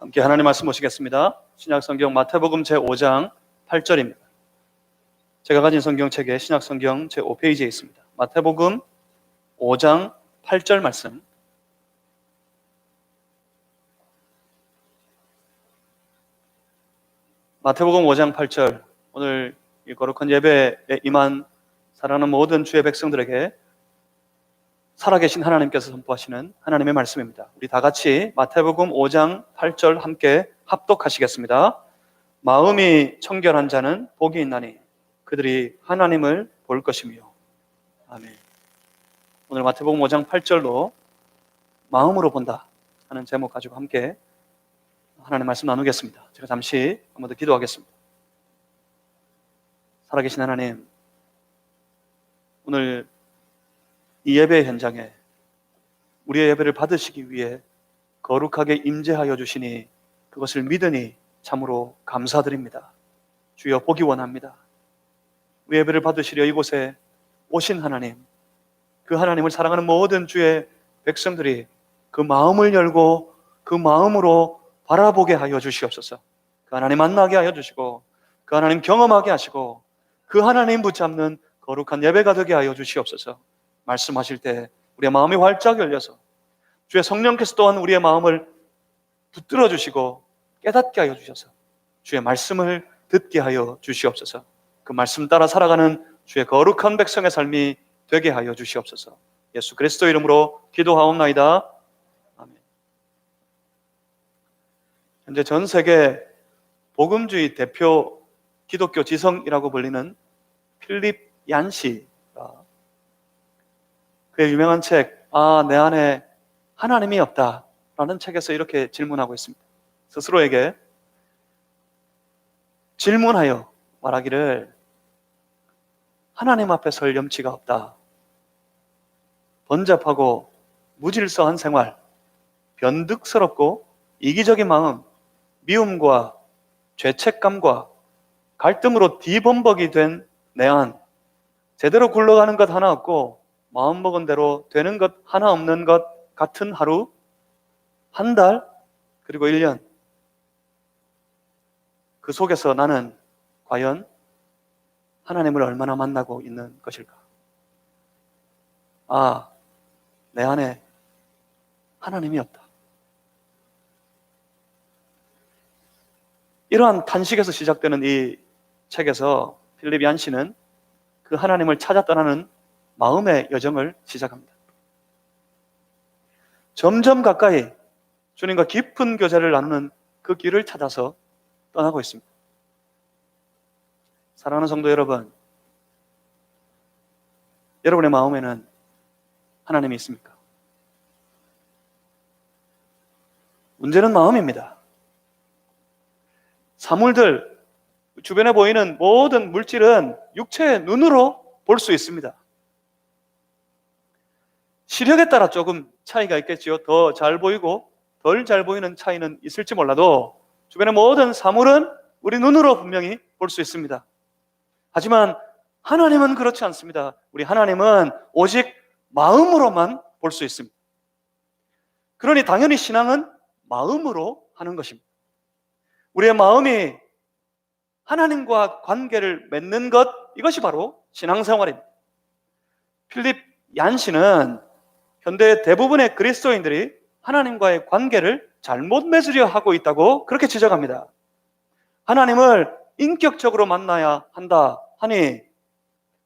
함께 하나님 말씀 보시겠습니다. 신약성경 마태복음 제5장 8절입니다. 제가 가진 성경책에 신약성경 제5페이지에 있습니다. 마태복음 5장 8절 말씀. 마태복음 5장 8절. 오늘 이 거룩한 예배에 임한 사랑하는 모든 주의 백성들에게 살아계신 하나님께서 선포하시는 하나님의 말씀입니다. 우리 다 같이 마태복음 5장 8절 함께 합독하시겠습니다. 마음이 청결한 자는 복이 있나니 그들이 하나님을 볼 것이며. 아멘. 오늘 마태복음 5장 8절로 마음으로 본다 하는 제목 가지고 함께 하나님의 말씀 나누겠습니다. 제가 잠시 한 번 더 기도하겠습니다. 살아계신 하나님, 오늘 이 예배 현장에 우리의 예배를 받으시기 위해 거룩하게 임재하여 주시니 그것을 믿으니 참으로 감사드립니다. 주여, 보기 원합니다. 우리 예배를 받으시려 이곳에 오신 하나님, 그 하나님을 사랑하는 모든 주의 백성들이 그 마음을 열고 그 마음으로 바라보게 하여 주시옵소서. 그 하나님 만나게 하여 주시고 그 하나님 경험하게 하시고 그 하나님 붙잡는 거룩한 예배가 되게 하여 주시옵소서. 말씀하실 때 우리의 마음이 활짝 열려서 주의 성령께서 또한 우리의 마음을 붙들어 주시고 깨닫게 하여 주셔서 주의 말씀을 듣게 하여 주시옵소서. 그 말씀 따라 살아가는 주의 거룩한 백성의 삶이 되게 하여 주시옵소서. 예수 그리스도 이름으로 기도하옵나이다. 아멘. 현재 전 세계 복음주의 대표 기독교 지성이라고 불리는 필립 얀시가 그의 유명한 책 내 안에 하나님이 없다라는 책에서 이렇게 질문하고 있습니다. 스스로에게 질문하여 말하기를, 하나님 앞에 설 염치가 없다. 번잡하고 무질서한 생활, 변덕스럽고 이기적인 마음, 미움과 죄책감과 갈등으로 뒤범벅이 된 내 안, 제대로 굴러가는 것 하나 없고 마음먹은 대로 되는 것 하나 없는 것 같은 하루, 한 달, 그리고 1년. 그 속에서 나는 과연 하나님을 얼마나 만나고 있는 것일까? 내 안에 하나님이 없다. 이러한 탄식에서 시작되는 이 책에서 필립 얀시는 그 하나님을 찾아 떠나는 마음의 여정을 시작합니다. 점점 가까이 주님과 깊은 교제를 나누는 그 길을 찾아서 떠나고 있습니다. 사랑하는 성도 여러분, 여러분의 마음에는 하나님이 있습니까? 문제는 마음입니다. 사물들, 주변에 보이는 모든 물질은 육체의 눈으로 볼 수 있습니다. 시력에 따라 조금 차이가 있겠지요. 더 잘 보이고 덜 잘 보이는 차이는 있을지 몰라도 주변의 모든 사물은 우리 눈으로 분명히 볼 수 있습니다. 하지만 하나님은 그렇지 않습니다. 우리 하나님은 오직 마음으로만 볼 수 있습니다. 그러니 당연히 신앙은 마음으로 하는 것입니다. 우리의 마음이 하나님과 관계를 맺는 것, 이것이 바로 신앙생활입니다. 필립 얀시는 현대 대부분의 그리스도인들이 하나님과의 관계를 잘못 맺으려 하고 있다고 그렇게 지적합니다. 하나님을 인격적으로 만나야 한다 하니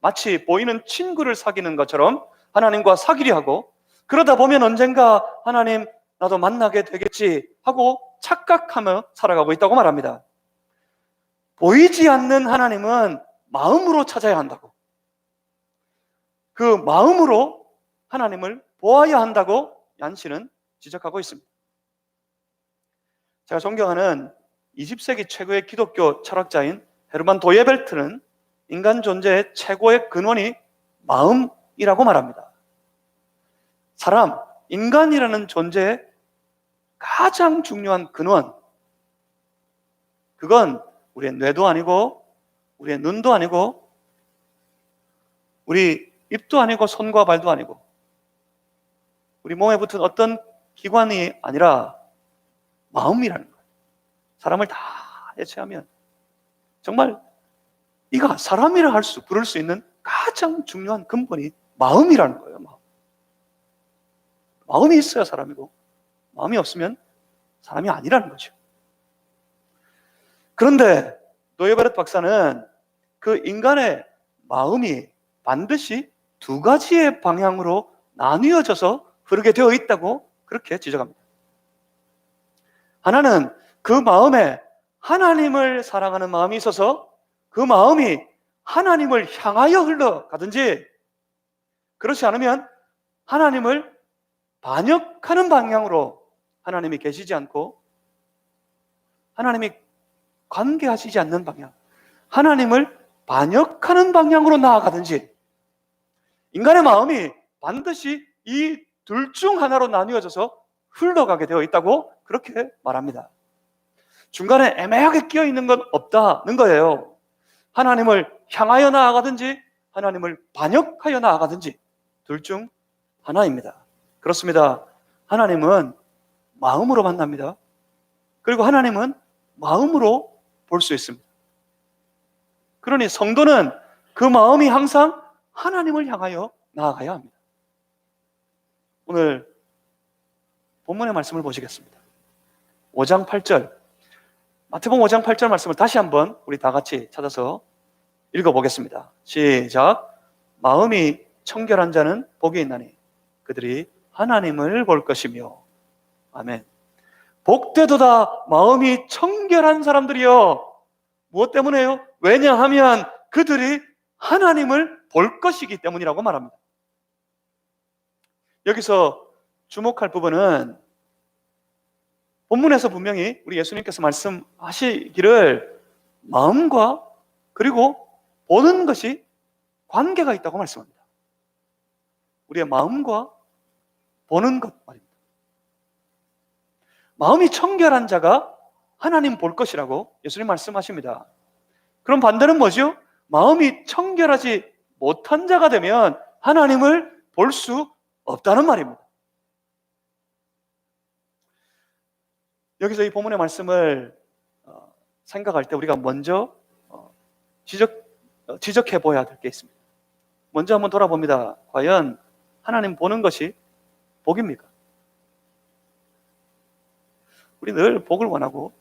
마치 보이는 친구를 사귀는 것처럼 하나님과 사귀려 하고, 그러다 보면 언젠가 하나님 나도 만나게 되겠지 하고 착각하며 살아가고 있다고 말합니다. 보이지 않는 하나님은 마음으로 찾아야 한다고, 그 마음으로 하나님을 보아야 한다고 얀시는 지적하고 있습니다. 제가 존경하는 20세기 최고의 기독교 철학자인 헤르만 도예벨트는 인간 존재의 최고의 근원이 마음이라고 말합니다. 사람, 인간이라는 존재의 가장 중요한 근원, 그건 우리의 뇌도 아니고 우리의 눈도 아니고 우리 입도 아니고 손과 발도 아니고 우리 몸에 붙은 어떤 기관이 아니라 마음이라는 거예요. 사람을 다 해체하면 정말 이가 사람이라 부를 수 있는 가장 중요한 근본이 마음이라는 거예요. 마음이 있어야 사람이고 마음이 없으면 사람이 아니라는 거죠. 그런데 노예베르트 박사는 그 인간의 마음이 반드시 두 가지의 방향으로 나뉘어져서 흐르게 되어 있다고 그렇게 지적합니다. 하나는 그 마음에 하나님을 사랑하는 마음이 있어서 그 마음이 하나님을 향하여 흘러가든지, 그렇지 않으면 하나님을 반역하는 방향으로 하나님이 계시지 않고 하나님이 관계하시지 않는 방향, 하나님을 반역하는 방향으로 나아가든지, 인간의 마음이 반드시 이 둘 중 하나로 나뉘어져서 흘러가게 되어 있다고 그렇게 말합니다. 중간에 애매하게 끼어 있는 건 없다는 거예요. 하나님을 향하여 나아가든지 하나님을 반역하여 나아가든지 둘 중 하나입니다. 그렇습니다. 하나님은 마음으로 만납니다. 그리고 하나님은 마음으로 볼 수 있습니다. 그러니 성도는 그 마음이 항상 하나님을 향하여 나아가야 합니다. 오늘 본문의 말씀을 보시겠습니다. 5장 8절, 마태복음 5장 8절 말씀을 다시 한번 우리 다 같이 찾아서 읽어보겠습니다. 시작. 마음이 청결한 자는 복이 있나니 그들이 하나님을 볼 것이며. 아멘. 복되도다 마음이 청결한 사람들이요. 무엇 때문에요? 왜냐하면 그들이 하나님을 볼 것이기 때문이라고 말합니다. 여기서 주목할 부분은 본문에서 분명히 우리 예수님께서 말씀하시기를 마음과 그리고 보는 것이 관계가 있다고 말씀합니다. 우리의 마음과 보는 것 말입니다. 마음이 청결한 자가 하나님 볼 것이라고 예수님 말씀하십니다. 그럼 반대는 뭐죠? 마음이 청결하지 못한 자가 되면 하나님을 볼 수 없다는 말입니다. 여기서 이 본문의 말씀을 생각할 때 우리가 먼저 지적해 보아야 될 게 있습니다. 먼저 한번 돌아봅니다. 과연 하나님 보는 것이 복입니까? 우리 늘 복을 원하고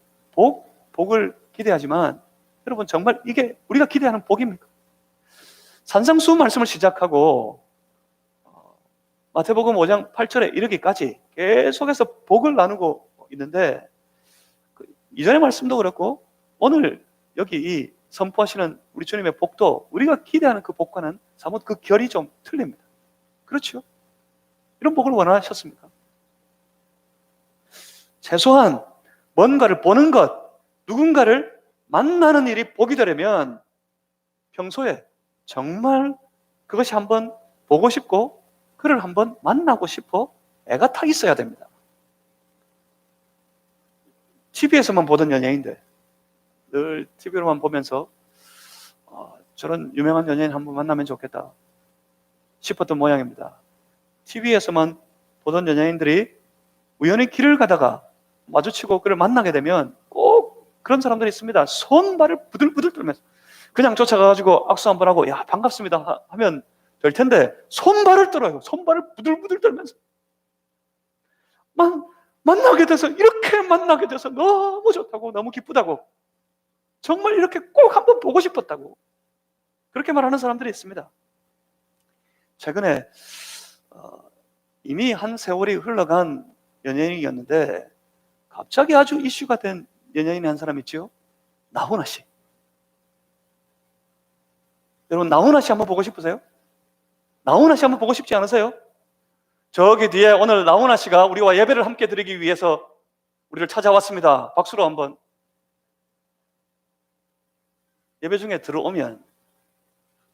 복을 기대하지만 여러분, 정말 이게 우리가 기대하는 복입니까? 산상수훈 말씀을 시작하고 마태복음 5장 8절에 이르기까지 계속해서 복을 나누고 있는데, 이전의 말씀도 그렇고 오늘 여기 이 선포하시는 우리 주님의 복도 우리가 기대하는 그 복과는 사뭇 그 결이 좀 틀립니다. 그렇죠? 이런 복을 원하셨습니까? 최소한 뭔가를 보는 것, 누군가를 만나는 일이 복이 되려면 평소에 정말 그것이 한번 보고 싶고 그를 한번 만나고 싶어 애가 타 있어야 됩니다. TV에서만 보던 연예인들, 늘 TV로만 보면서 저런 유명한 연예인 한번 만나면 좋겠다 싶었던 모양입니다. TV에서만 보던 연예인들이 우연히 길을 가다가 마주치고 그를 만나게 되면 꼭 그런 사람들이 있습니다. 손발을 부들부들 떨면서 그냥 쫓아가가지고 악수 한번 하고 야 반갑습니다 하면 될 텐데 손발을 떨어요. 손발을 부들부들 떨면서 만나게 돼서, 이렇게 만나게 돼서 너무 좋다고, 너무 기쁘다고, 정말 이렇게 꼭 한번 보고 싶었다고 그렇게 말하는 사람들이 있습니다. 최근에 이미 한 세월이 흘러간 연예인이었는데 갑자기 아주 이슈가 된 연예인이 한 사람 있죠? 나훈아 씨. 여러분, 나훈아 씨 한번 보고 싶으세요? 나훈아 씨 한번 보고 싶지 않으세요? 저기 뒤에 오늘 나훈아 씨가 우리와 예배를 함께 드리기 위해서 우리를 찾아왔습니다. 박수로 한번. 예배 중에 들어오면,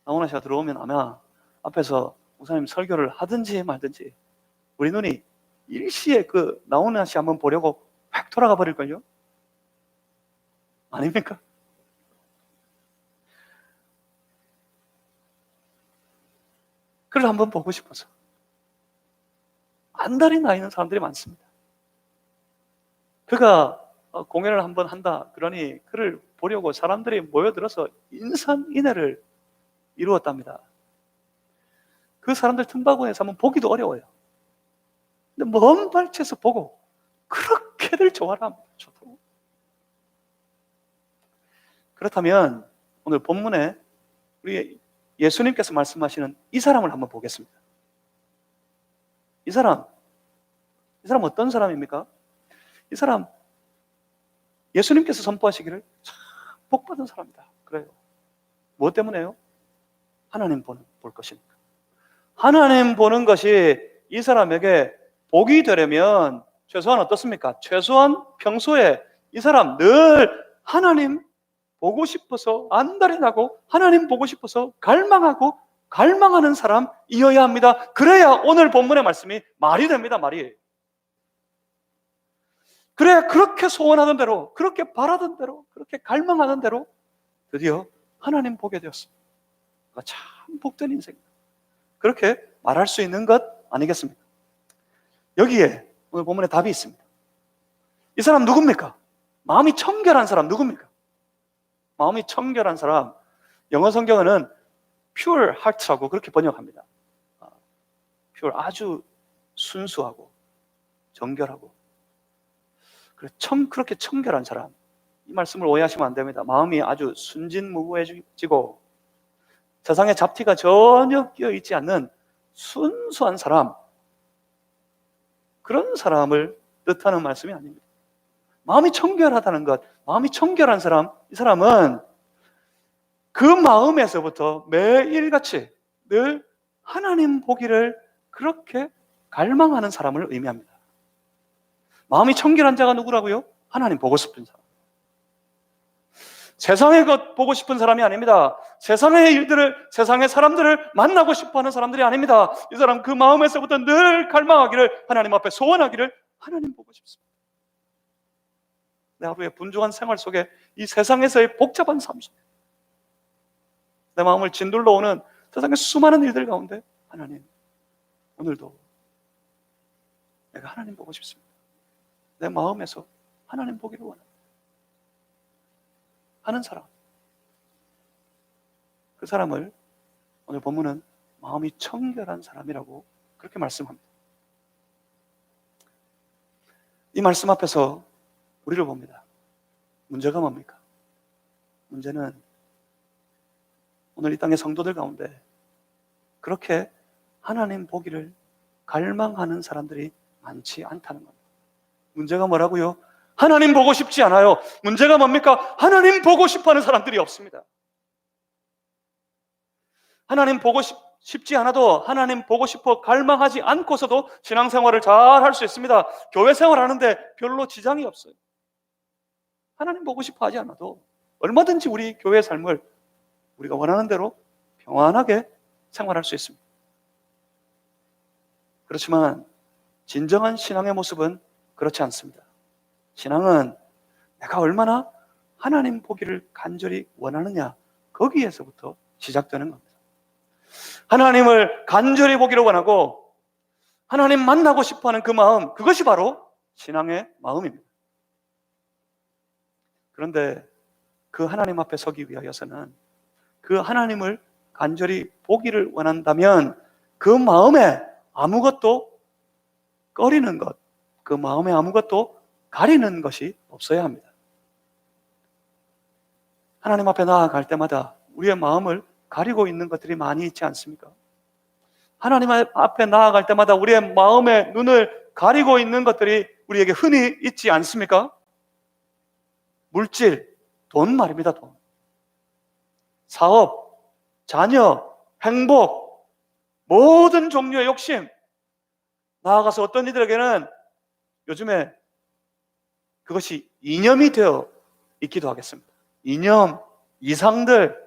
나훈아 씨가 들어오면 아마 앞에서 목사님 설교를 하든지 말든지 우리 눈이 일시에 그 나훈아 씨 한번 보려고 팍 돌아가 버릴걸요? 아닙니까? 그를 한번 보고 싶어서 안달이 나 있는 사람들이 많습니다. 그가 공연을 한번 한다. 그러니 그를 보려고 사람들이 모여들어서 인산인해를 이루었답니다. 그 사람들 틈바구니에서 한번 보기도 어려워요. 근데 먼 발치에서 보고 그렇게들 좋아를 합니다. 좋다고. 그렇다면 오늘 본문에 우리 예수님께서 말씀하시는 이 사람을 한번 보겠습니다. 이 사람 어떤 사람입니까? 이 사람 예수님께서 선포하시기를 참 복받은 사람이다. 그래요. 무엇 때문에요? 하나님 볼 것이니까. 하나님 보는 것이 이 사람에게 복이 되려면 최소한 어떻습니까? 최소한 평소에 이 사람 늘 하나님 보고 싶어서 안달이 나고 하나님 보고 싶어서 갈망하고 갈망하는 사람이어야 합니다. 그래야 오늘 본문의 말씀이 말이 됩니다. 말이. 그래야 그렇게 소원하던 대로, 그렇게 바라던 대로, 그렇게 갈망하던 대로 드디어 하나님 보게 되었습니다. 참 복된 인생입니다. 그렇게 말할 수 있는 것 아니겠습니까? 여기에 오늘 본문에 답이 있습니다. 이 사람 누굽니까? 마음이 청결한 사람 누굽니까? 마음이 청결한 사람, 영어 성경에는 pure heart라고 그렇게 번역합니다. pure, 아주 순수하고 정결하고 그렇게 청결한 사람, 이 말씀을 오해하시면 안 됩니다. 마음이 아주 순진무구해지고 세상에 잡티가 전혀 끼어있지 않는 순수한 사람, 그런 사람을 뜻하는 말씀이 아닙니다. 마음이 청결하다는 것, 마음이 청결한 사람, 이 사람은 그 마음에서부터 매일같이 늘 하나님 보기를 그렇게 갈망하는 사람을 의미합니다. 마음이 청결한 자가 누구라고요? 하나님 보고 싶은 사람. 세상의 것 보고 싶은 사람이 아닙니다. 세상의 일들을, 세상의 사람들을 만나고 싶어하는 사람들이 아닙니다. 이 사람 그 마음에서부터 늘 갈망하기를, 하나님 앞에 소원하기를, 하나님 보고 싶습니다. 내 하루의 분주한 생활 속에, 이 세상에서의 복잡한 삶 속에 내 마음을 진둘러 오는 세상의 수많은 일들 가운데 하나님, 오늘도 내가 하나님 보고 싶습니다. 내 마음에서 하나님 보기를 원합니다 하는 사람, 그 사람을 오늘 본문은 마음이 청결한 사람이라고 그렇게 말씀합니다. 이 말씀 앞에서 우리를 봅니다. 문제가 뭡니까? 문제는 오늘 이 땅의 성도들 가운데 그렇게 하나님 보기를 갈망하는 사람들이 많지 않다는 겁니다. 문제가 뭐라고요? 하나님 보고 싶지 않아요. 문제가 뭡니까? 하나님 보고 싶어하는 사람들이 없습니다. 하나님 보고 싶지 않아도 하나님 보고 싶어 갈망하지 않고서도 신앙생활을 잘 할 수 있습니다. 교회 생활하는데 별로 지장이 없어요. 하나님 보고 싶어 하지 않아도 얼마든지 우리 교회 삶을 우리가 원하는 대로 평안하게 생활할 수 있습니다. 그렇지만 진정한 신앙의 모습은 그렇지 않습니다. 신앙은 내가 얼마나 하나님 보기를 간절히 원하느냐, 거기에서부터 시작되는 겁니다. 하나님을 간절히 보기를 원하고 하나님 만나고 싶어하는 그 마음, 그것이 바로 신앙의 마음입니다. 그런데 그 하나님 앞에 서기 위하여서는, 그 하나님을 간절히 보기를 원한다면 그 마음에 아무것도 꺼리는 것, 그 마음에 아무것도 가리는 것이 없어야 합니다. 하나님 앞에 나아갈 때마다 우리의 마음을 가리고 있는 것들이 많이 있지 않습니까? 하나님 앞에 나아갈 때마다 우리의 마음의 눈을 가리고 있는 것들이 우리에게 흔히 있지 않습니까? 물질, 돈 말입니다. 돈. 사업, 자녀, 행복, 모든 종류의 욕심, 나아가서 어떤 이들에게는 요즘에 그것이 이념이 되어 있기도 하겠습니다. 이념, 이상들,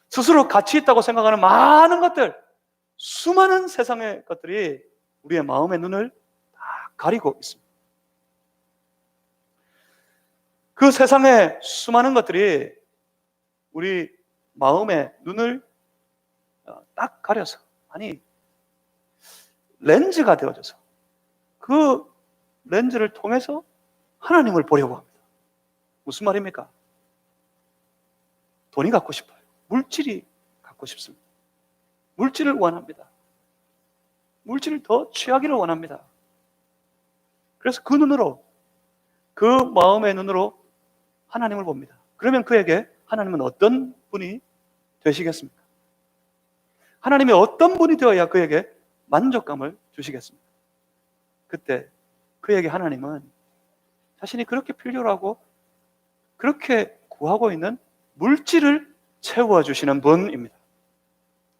스스로 가치 있다고 생각하는 많은 것들, 수많은 세상의 것들이 우리의 마음의 눈을 다 가리고 있습니다. 그 세상의 수많은 것들이 우리 마음의 눈을 딱 가려서, 아니 렌즈가 되어져서 그 렌즈를 통해서 하나님을 보려고 합니다. 무슨 말입니까? 돈이 갖고 싶어요. 물질이 갖고 싶습니다. 물질을 원합니다. 물질을 더 취하기를 원합니다. 그래서 그 눈으로, 그 마음의 눈으로 하나님을 봅니다. 그러면 그에게 하나님은 어떤 분이 되시겠습니까? 하나님이 어떤 분이 되어야 그에게 만족감을 주시겠습니까? 그때 그에게 하나님은 자신이 그렇게 필요로 하고 그렇게 구하고 있는 물질을 채워주시는 분입니다.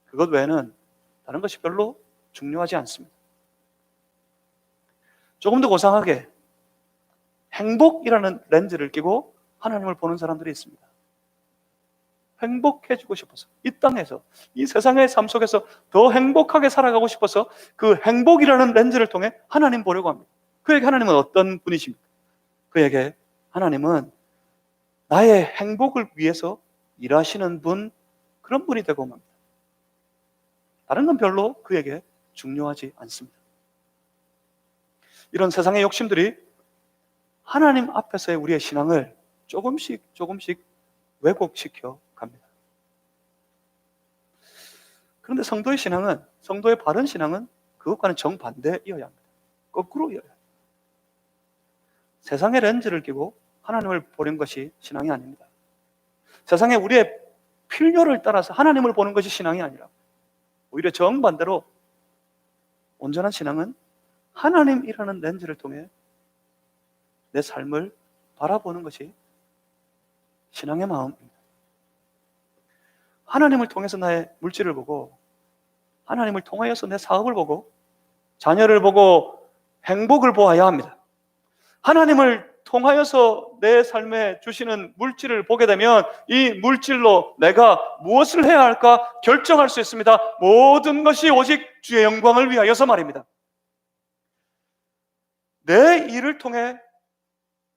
그것 외에는 다른 것이 별로 중요하지 않습니다. 조금 더 고상하게 행복이라는 렌즈를 끼고 하나님을 보는 사람들이 있습니다. 행복해지고 싶어서, 이 땅에서, 이 세상의 삶 속에서 더 행복하게 살아가고 싶어서 그 행복이라는 렌즈를 통해 하나님 보려고 합니다. 그에게 하나님은 어떤 분이십니까? 그에게 하나님은 나의 행복을 위해서 일하시는 분, 그런 분이 되고 맙니다. 다른 건 별로 그에게 중요하지 않습니다. 이런 세상의 욕심들이 하나님 앞에서의 우리의 신앙을 조금씩 왜곡시켜 갑니다. 그런데 성도의 신앙은, 성도의 바른 신앙은 그것과는 정반대이어야 합니다. 거꾸로 이어야 합니다. 세상의 렌즈를 끼고 하나님을 보는 것이 신앙이 아닙니다. 세상에 우리의 필요를 따라서 하나님을 보는 것이 신앙이 아니라 오히려 정반대로 온전한 신앙은 하나님이라는 렌즈를 통해 내 삶을 바라보는 것이 신앙의 마음입니다. 하나님을 통해서 나의 물질을 보고, 하나님을 통하여서 내 사업을 보고, 자녀를 보고 행복을 보아야 합니다. 하나님을 통하여서 내 삶에 주시는 물질을 보게 되면 이 물질로 내가 무엇을 해야 할까 결정할 수 있습니다. 모든 것이 오직 주의 영광을 위하여서 말입니다. 내 일을 통해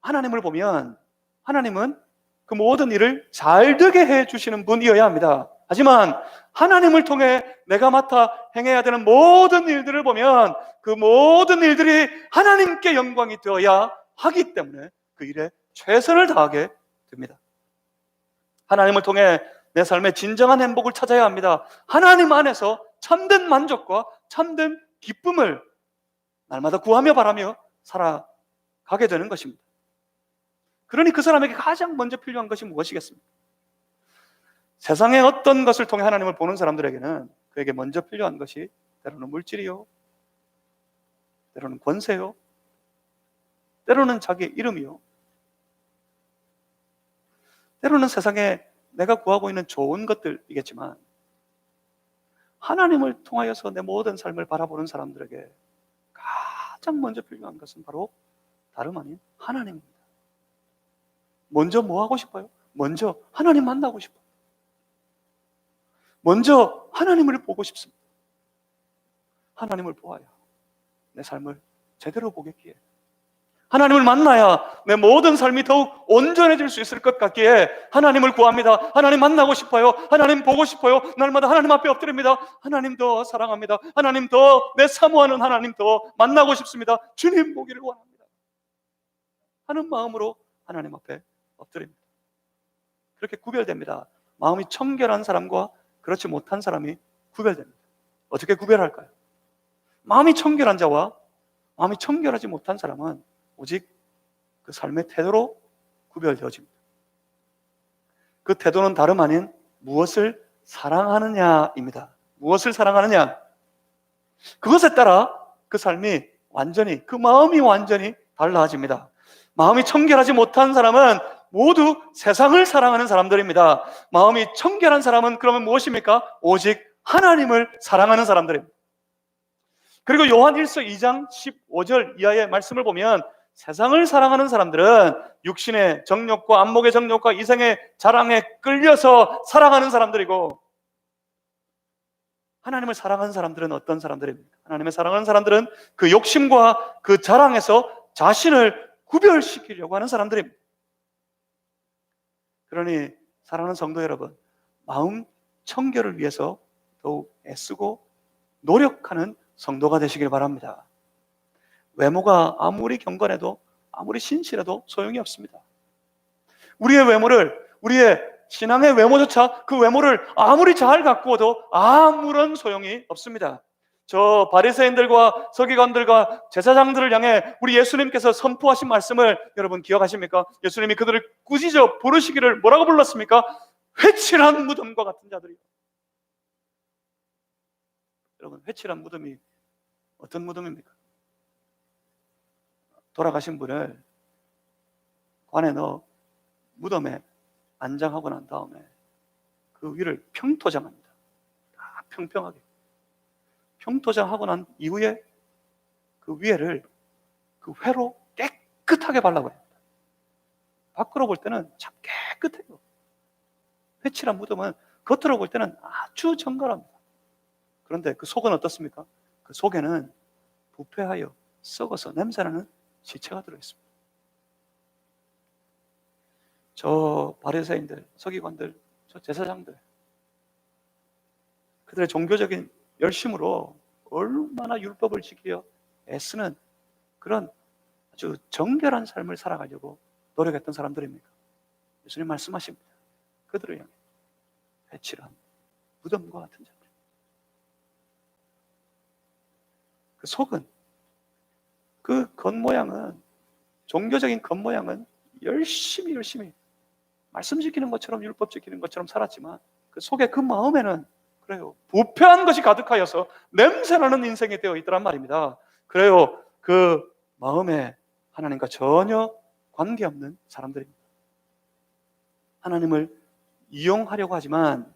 하나님을 보면 하나님은 그 모든 일을 잘 되게 해주시는 분이어야 합니다. 하지만 하나님을 통해 내가 맡아 행해야 되는 모든 일들을 보면 그 모든 일들이 하나님께 영광이 되어야 하기 때문에 그 일에 최선을 다하게 됩니다. 하나님을 통해 내 삶의 진정한 행복을 찾아야 합니다. 하나님 안에서 참된 만족과 참된 기쁨을 날마다 구하며 바라며 살아가게 되는 것입니다. 그러니 그 사람에게 가장 먼저 필요한 것이 무엇이겠습니까? 세상의 어떤 것을 통해 하나님을 보는 사람들에게는 그에게 먼저 필요한 것이 때로는 물질이요, 때로는 권세요, 때로는 자기의 이름이요, 때로는 세상에 내가 구하고 있는 좋은 것들이겠지만 하나님을 통하여서 내 모든 삶을 바라보는 사람들에게 가장 먼저 필요한 것은 바로 다름 아닌 하나님입니다. 먼저 뭐 하고 싶어요? 먼저 하나님 만나고 싶어요. 먼저 하나님을 보고 싶습니다. 하나님을 보아야 내 삶을 제대로 보겠기에, 하나님을 만나야 내 모든 삶이 더욱 온전해질 수 있을 것 같기에 하나님을 구합니다. 하나님 만나고 싶어요. 하나님 보고 싶어요. 날마다 하나님 앞에 엎드립니다. 하나님 더 사랑합니다. 하나님 더 내 사모하는 하나님 더 만나고 싶습니다. 주님 보기를 원합니다 하는 마음으로 하나님 앞에 엎드립니다. 그렇게 구별됩니다. 마음이 청결한 사람과 그렇지 못한 사람이 구별됩니다. 어떻게 구별할까요? 마음이 청결한 자와 마음이 청결하지 못한 사람은 오직 그 삶의 태도로 구별되어집니다. 그 태도는 다름 아닌 무엇을 사랑하느냐입니다. 무엇을 사랑하느냐, 그것에 따라 그 삶이 완전히, 그 마음이 완전히 달라집니다. 마음이 청결하지 못한 사람은 모두 세상을 사랑하는 사람들입니다. 마음이 청결한 사람은 그러면 무엇입니까? 오직 하나님을 사랑하는 사람들입니다. 그리고 요한 1서 2장 15절 이하의 말씀을 보면 세상을 사랑하는 사람들은 육신의 정욕과 안목의 정욕과 이생의 자랑에 끌려서 사랑하는 사람들이고, 하나님을 사랑하는 사람들은 어떤 사람들입니까? 하나님을 사랑하는 사람들은 그 욕심과 그 자랑에서 자신을 구별시키려고 하는 사람들입니다. 그러니 사랑하는 성도 여러분, 마음 청결을 위해서 더욱 애쓰고 노력하는 성도가 되시길 바랍니다. 외모가 아무리 경건해도 아무리 신실해도 소용이 없습니다. 우리의 외모를, 우리의 신앙의 외모조차 그 외모를 아무리 잘 가꾸어도 아무런 소용이 없습니다. 저 바리새인들과 서기관들과 제사장들을 향해 우리 예수님께서 선포하신 말씀을 여러분 기억하십니까? 예수님이 그들을 꾸짖어 부르시기를 뭐라고 불렀습니까? 회칠한 무덤과 같은 자들이요. 여러분, 회칠한 무덤이 어떤 무덤입니까? 돌아가신 분을 관에 넣어 무덤에 안장하고 난 다음에 그 위를 평토장합니다. 다 평평하게 평토장하고 난 이후에 그 위에를 그 회로 깨끗하게 발라버립니다. 밖으로 볼 때는 참 깨끗해요. 회칠한 무덤은 겉으로 볼 때는 아주 정갈합니다. 그런데 그 속은 어떻습니까? 그 속에는 부패하여 썩어서 냄새나는 시체가 들어있습니다. 저 바리새인들, 서기관들, 저 제사장들, 그들의 종교적인 열심으로 얼마나 율법을 지키려 애쓰는 그런 아주 정결한 삶을 살아가려고 노력했던 사람들입니까? 예수님 말씀하십니다. 그들을 향해 회칠한 무덤과 같은 자들. 그 속은, 그 겉모양은, 종교적인 겉모양은 열심히 말씀 지키는 것처럼 율법 지키는 것처럼 살았지만 그 속에 그 마음에는 그래요, 부패한 것이 가득하여서 냄새나는 인생이 되어 있더란 말입니다. 그래요, 그 마음에 하나님과 전혀 관계없는 사람들입니다. 하나님을 이용하려고 하지만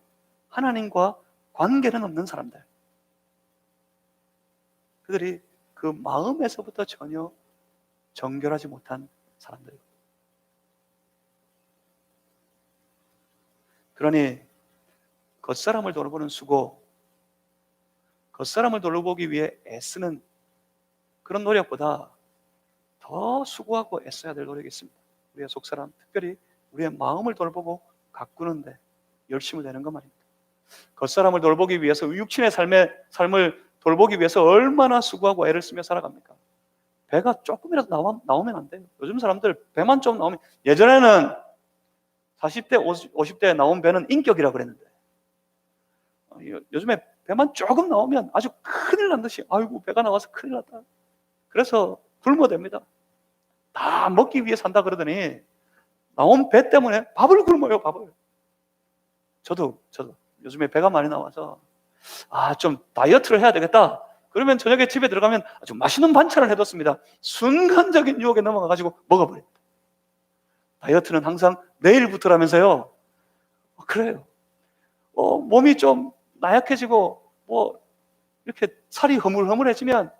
하나님과 관계는 없는 사람들, 그들이 그 마음에서부터 전혀 정결하지 못한 사람들입니다. 그러니 겉사람을 돌보는 수고, 겉사람을 돌보기 위해 애쓰는 그런 노력보다 더 수고하고 애써야 될 노력이 있습니다. 우리의 속사람, 특별히 우리의 마음을 돌보고 가꾸는데 열심을 내는 것 말입니다. 겉사람을 돌보기 위해서, 육신의 삶을 돌보기 위해서 얼마나 수고하고 애를 쓰며 살아갑니까? 배가 조금이라도 나오면 안 돼요. 요즘 사람들 배만 좀 나오면, 예전에는 40대, 50대에 나온 배는 인격이라고 그랬는데 요즘에 배만 조금 나오면 아주 큰일 난 듯이, 아이고 배가 나와서 큰일 났다. 그래서 굶어댑니다. 다 먹기 위해 산다 그러더니 나온 배 때문에 밥을 굶어요, 밥을. 저도 요즘에 배가 많이 나와서 좀 다이어트를 해야 되겠다. 그러면 저녁에 집에 들어가면 아주 맛있는 반찬을 해뒀습니다. 순간적인 유혹에 넘어가가지고 먹어버립니다. 다이어트는 항상 내일부터라면서요. 그래요. 몸이 좀 나약해지고 이렇게 살이 허물허물해지면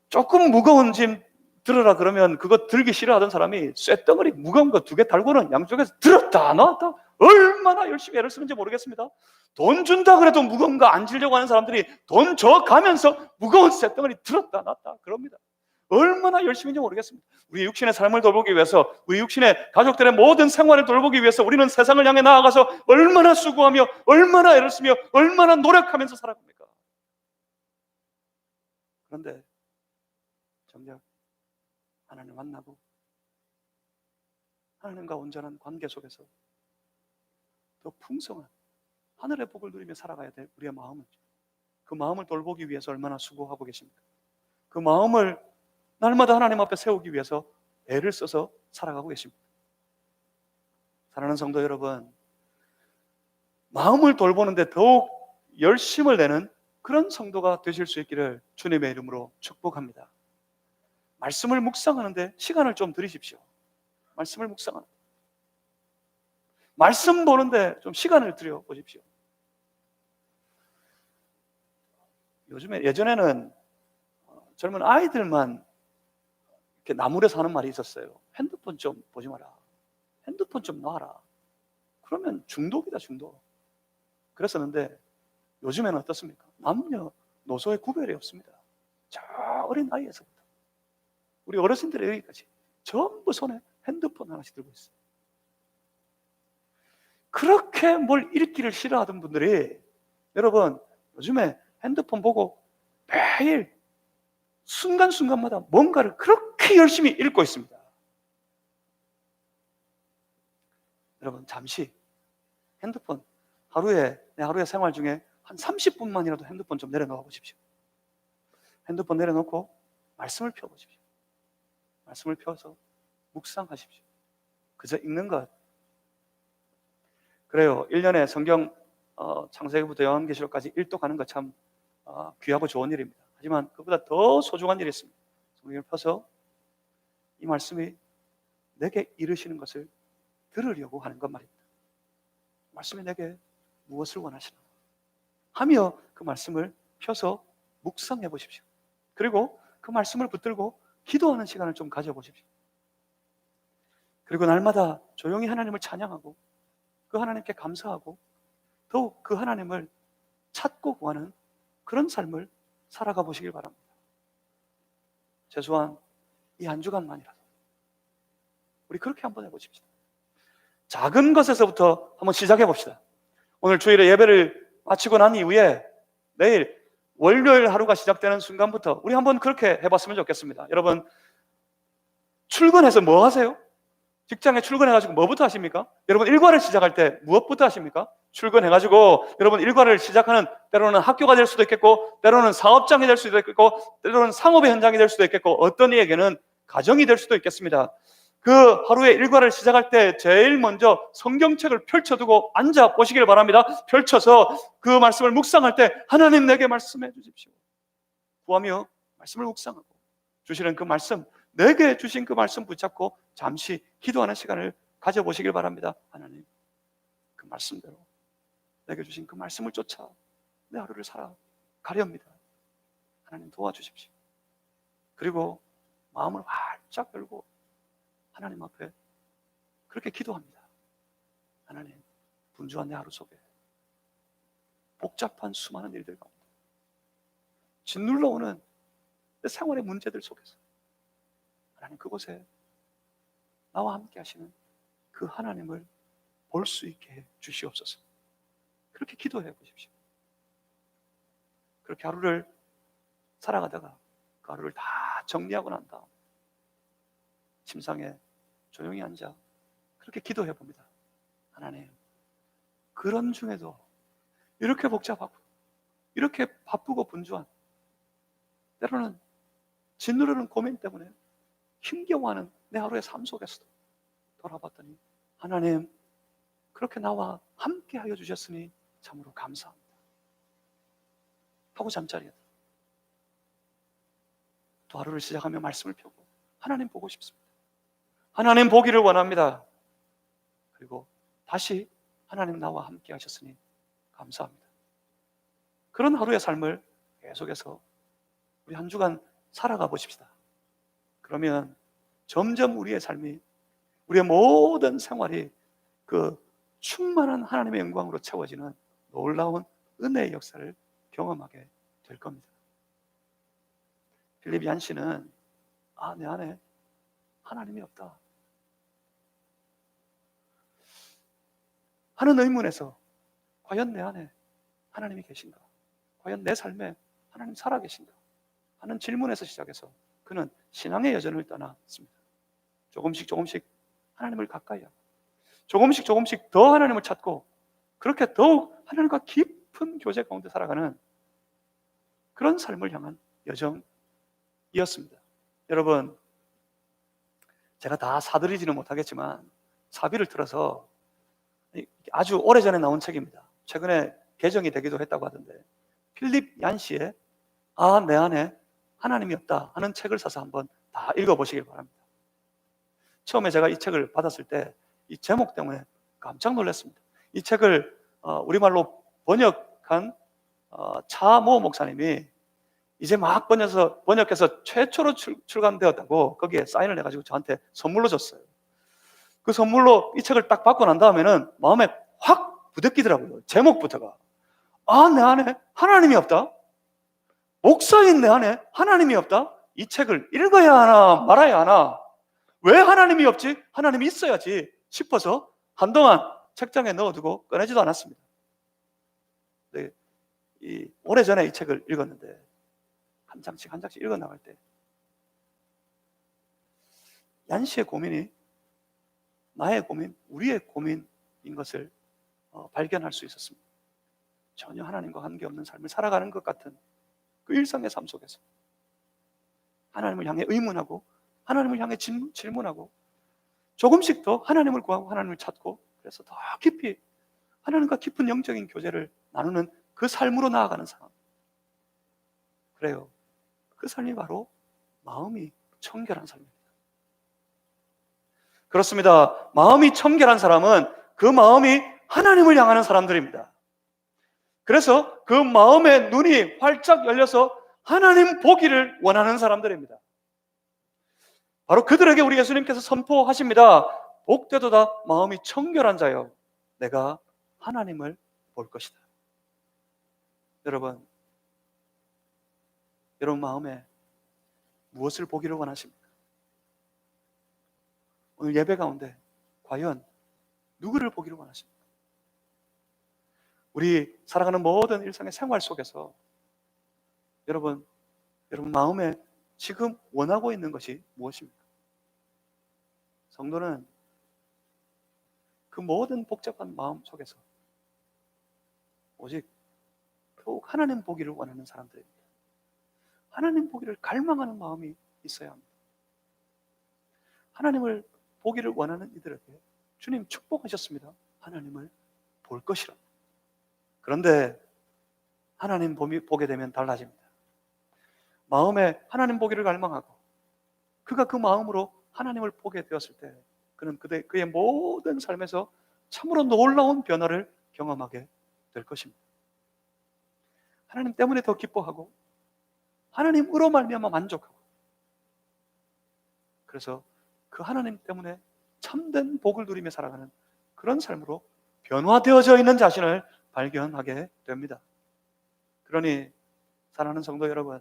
조금 무거운 짐 들어라 그러면 그거 들기 싫어하던 사람이 쇳덩어리 무거운 거 2개 달고는 양쪽에서 들었다 놨다 얼마나 열심히 애를 쓰는지 모르겠습니다. 돈 준다 그래도 무거운 거 안 지려고 하는 사람들이 돈 줘가면서 무거운 쇳덩어리 들었다 놨다 그럽니다. 얼마나 열심인지 모르겠습니다. 우리 육신의 삶을 돌보기 위해서, 우리 육신의 가족들의 모든 생활을 돌보기 위해서 우리는 세상을 향해 나아가서 얼마나 수고하며 얼마나 애를 쓰며 얼마나 노력하면서 살아갑니까? 그런데 정작 하나님을 만나고 하나님과 온전한 관계 속에서 더 풍성한 하늘의 복을 누리며 살아가야 될 우리의 마음은, 그 마음을 돌보기 위해서 얼마나 수고하고 계십니까? 그 마음을 날마다 하나님 앞에 세우기 위해서 애를 써서 살아가고 계십니다. 사랑하는 성도 여러분, 마음을 돌보는데 더욱 열심을 내는 그런 성도가 되실 수 있기를 주님의 이름으로 축복합니다. 말씀을 묵상하는데 시간을 좀 들이십시오. 말씀을 묵상하는, 말씀 보는데 좀 시간을 들여 보십시오. 예전에는 젊은 아이들만 이렇게 나무래서 하는 말이 있었어요. 핸드폰 좀 보지 마라. 핸드폰 좀 놔라. 그러면 중독이다, 중독. 그랬었는데 요즘에는 어떻습니까? 남녀 노소의 구별이 없습니다. 저 어린 나이에서부터 우리 어르신들의 여기까지 전부 손에 핸드폰 하나씩 들고 있어요. 그렇게 뭘 읽기를 싫어하던 분들이 여러분 요즘에 핸드폰 보고 매일 순간순간마다 뭔가를 그렇게 열심히 읽고 있습니다. 여러분, 잠시 핸드폰, 내 하루의 생활 중에 한 30분만이라도 핸드폰 좀 내려놓아 보십시오. 핸드폰 내려놓고 말씀을 펴보십시오. 말씀을 펴서 묵상하십시오. 그저 읽는 것. 그래요. 1년에 성경 창세기부터 요한계시록까지 읽독하는 것 참 귀하고 좋은 일입니다. 하지만 그보다 더 소중한 일이 있습니다. 성경을 펴서 이 말씀이 내게 이르시는 것을 들으려고 하는 것 말입니다. 말씀이 내게 무엇을 원하시나 하며 그 말씀을 펴서 묵상해 보십시오. 그리고 그 말씀을 붙들고 기도하는 시간을 좀 가져보십시오. 그리고 날마다 조용히 하나님을 찬양하고 그 하나님께 감사하고 더욱 그 하나님을 찾고 구하는 그런 삶을 살아가 보시길 바랍니다. 최소한 이 한 주간만이라도 우리 그렇게 한번 해보십시다. 작은 것에서부터 한번 시작해 봅시다. 오늘 주일에 예배를 마치고 난 이후에 내일 월요일 하루가 시작되는 순간부터 우리 한번 그렇게 해봤으면 좋겠습니다. 여러분, 출근해서 뭐 하세요? 직장에 출근해가지고 뭐부터 하십니까? 여러분, 일과를 시작할 때 무엇부터 하십니까? 출근해가지고 여러분 일과를 시작하는, 때로는 학교가 될 수도 있겠고, 때로는 사업장이 될 수도 있겠고, 때로는 상업의 현장이 될 수도 있겠고, 어떤 이에게는 가정이 될 수도 있겠습니다. 그 하루의 일과를 시작할 때 제일 먼저 성경책을 펼쳐두고 앉아 보시길 바랍니다. 펼쳐서 그 말씀을 묵상할 때 하나님 내게 말씀해 주십시오. 구하며 말씀을 묵상하고 주시는 그 말씀, 내게 주신 그 말씀 붙잡고 잠시 기도하는 시간을 가져보시길 바랍니다. 하나님, 그 말씀대로 내게 주신 그 말씀을 쫓아 내 하루를 살아가렵니다. 하나님 도와주십시오. 그리고 마음을 활짝 열고 하나님 앞에 그렇게 기도합니다. 하나님, 분주한 내 하루 속에 복잡한 수많은 일들 가운데 짓눌러 오는 내 생활의 문제들 속에서 하나님, 그곳에 나와 함께 하시는 그 하나님을 볼 수 있게 해 주시옵소서. 그렇게 기도해 보십시오. 그렇게 하루를 살아가다가 그 하루를 다 정리하고 난 다음 침상에 조용히 앉아 그렇게 기도해 봅니다. 하나님, 그런 중에도 이렇게 복잡하고 이렇게 바쁘고 분주한, 때로는 짓누르는 고민 때문에 힘겨워하는 내 하루의 삶 속에서도 돌아봤더니 하나님, 그렇게 나와 함께 하여 주셨으니 참으로 감사합니다 하고 잠자리에 또 하루를 시작하며 말씀을 펴고 하나님 보고 싶습니다. 하나님 보기를 원합니다. 그리고 다시 하나님 나와 함께 하셨으니 감사합니다. 그런 하루의 삶을 계속해서 우리 한 주간 살아가 보십시다. 그러면 점점 우리의 삶이, 우리의 모든 생활이 그 충만한 하나님의 영광으로 채워지는 놀라운 은혜의 역사를 경험하게 될 겁니다. 필립 얀 씨는 내 안에 하나님이 없다 하는 의문에서 과연 내 안에 하나님이 계신가? 과연 내 삶에 하나님 살아계신가? 하는 질문에서 시작해서 그는 신앙의 여정을 떠났습니다. 조금씩 하나님을 가까이 하고 조금씩 더 하나님을 찾고 그렇게 더욱 하나님과 깊은 교제 가운데 살아가는 그런 삶을 향한 여정이었습니다. 여러분, 제가 다 사드리지는 못하겠지만 사비를 틀어서 아주 오래전에 나온 책입니다. 최근에 개정이 되기도 했다고 하던데, 필립 얀 씨의 내 안에 하나님이 없다 하는 책을 사서 한번 다 읽어보시길 바랍니다. 처음에 제가 이 책을 받았을 때 이 제목 때문에 깜짝 놀랐습니다. 이 책을 우리말로 번역한 차모 목사님이 이제 막 번역해서 최초로 출간되었다고 거기에 사인을 해가지고 저한테 선물로 줬어요. 그 선물로 이 책을 딱 받고 난 다음에는 마음에 확 부대끼더라고요. 제목부터가 내 안에 하나님이 없다? 목사인 내 안에 하나님이 없다? 이 책을 읽어야 하나 말아야 하나? 왜 하나님이 없지? 하나님이 있어야지 싶어서 한동안 책장에 넣어두고 꺼내지도 않았습니다. 네, 오래전에 이 책을 읽었는데 한 장씩 읽어나갈 때 얀 씨의 고민이 나의 고민, 우리의 고민 것을 발견할 수 있었습니다. 전혀 하나님과 관계없는 삶을 살아가는 것 같은 그 일상의 삶 속에서 하나님을 향해 의문하고 하나님을 향해 질문하고 조금씩 더 하나님을 구하고 하나님을 찾고, 그래서 더 깊이 하나님과 깊은 영적인 교제를 나누는 그 삶으로 나아가는 사람. 그래요. 그 삶이 바로 마음이 청결한 삶입니다. 그렇습니다. 마음이 청결한 사람은 그 마음이 하나님을 향하는 사람들입니다. 그래서 그 마음의 눈이 활짝 열려서 하나님 보기를 원하는 사람들입니다. 바로 그들에게 우리 예수님께서 선포하십니다. 복되도다 마음이 청결한 자여, 내가 하나님을 볼 것이다. 여러분 마음에 무엇을 보기를 원하십니까? 오늘 예배 가운데 과연 누구를 보기를 원하십니까? 우리 살아가는 모든 일상의 생활 속에서 여러분 마음에 지금 원하고 있는 것이 무엇입니까? 성도는 그 모든 복잡한 마음 속에서 오직 더욱 하나님 보기를 원하는 사람들입니다. 하나님 보기를 갈망하는 마음이 있어야 합니다. 하나님을 보기를 원하는 이들에게 주님 축복하셨습니다. 하나님을 볼 것이라. 그런데 하나님 보게 되면 달라집니다. 마음에 하나님 보기를 갈망하고 그가 그 마음으로 하나님을 보게 되었을 때 그는 그의 모든 삶에서 참으로 놀라운 변화를 경험하게 될 것입니다. 하나님 때문에 더 기뻐하고 하나님으로 말미암아 만족하고, 그래서 그 하나님 때문에 참된 복을 누리며 살아가는 그런 삶으로 변화되어져 있는 자신을 발견하게 됩니다. 그러니 사랑하는 성도 여러분,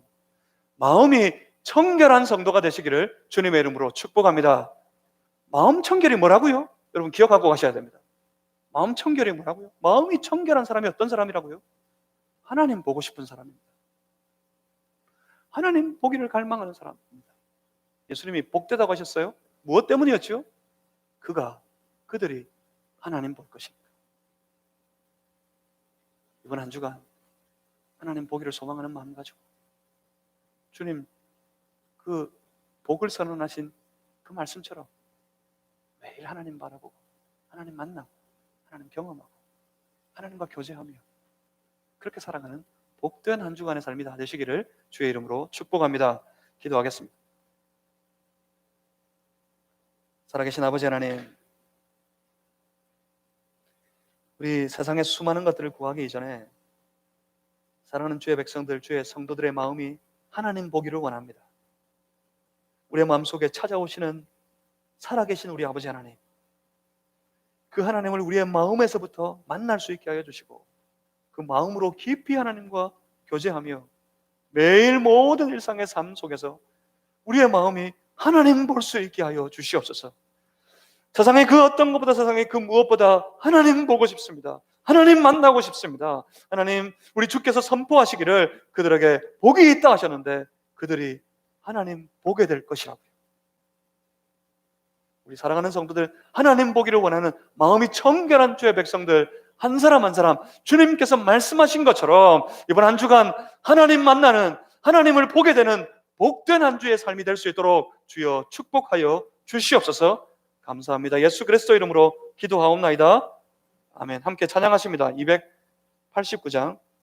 마음이 청결한 성도가 되시기를 주님의 이름으로 축복합니다. 마음 청결이 뭐라고요? 여러분 기억하고 가셔야 됩니다. 마음 청결이 뭐라고요? 마음이 청결한 사람이 어떤 사람이라고요? 하나님 보고 싶은 사람입니다. 하나님 보기를 갈망하는 사람입니다. 예수님이 복되다고 하셨어요? 무엇 때문이었죠? 그들이 하나님 볼 것입니다. 이번 한 주간 하나님 보기를 소망하는 마음 가지고 주님 그 복을 선언하신 그 말씀처럼 매일 하나님 바라보고 하나님 만나고 하나님 경험하고 하나님과 교제하며 그렇게 살아가는 복된 한 주간의 삶이 다 되시기를 주의 이름으로 축복합니다. 기도하겠습니다. 살아계신 아버지 하나님, 우리 세상의 수많은 것들을 구하기 이전에 사랑하는 주의 백성들, 주의 성도들의 마음이 하나님 보기를 원합니다. 우리의 마음속에 찾아오시는 살아계신 우리 아버지 하나님, 그 하나님을 우리의 마음에서부터 만날 수 있게 하여 주시고 그 마음으로 깊이 하나님과 교제하며 매일 모든 일상의 삶 속에서 우리의 마음이 하나님 볼 수 있게 하여 주시옵소서. 세상의 그 어떤 것보다, 세상의 그 무엇보다 하나님 보고 싶습니다. 하나님 만나고 싶습니다. 하나님, 우리 주께서 선포하시기를 그들에게 복이 있다 하셨는데 그들이 하나님 보게 될 것이라고요. 우리 사랑하는 성도들, 하나님 보기를 원하는 마음이 청결한 주의 백성들 한 사람 한 사람 주님께서 말씀하신 것처럼 이번 한 주간 하나님 만나는, 하나님을 보게 되는 복된 한 주의 삶이 될 수 있도록 주여 축복하여 주시옵소서. 감사합니다. 예수 그리스도 이름으로 기도하옵나이다. 아멘. 함께 찬양하십니다. 289장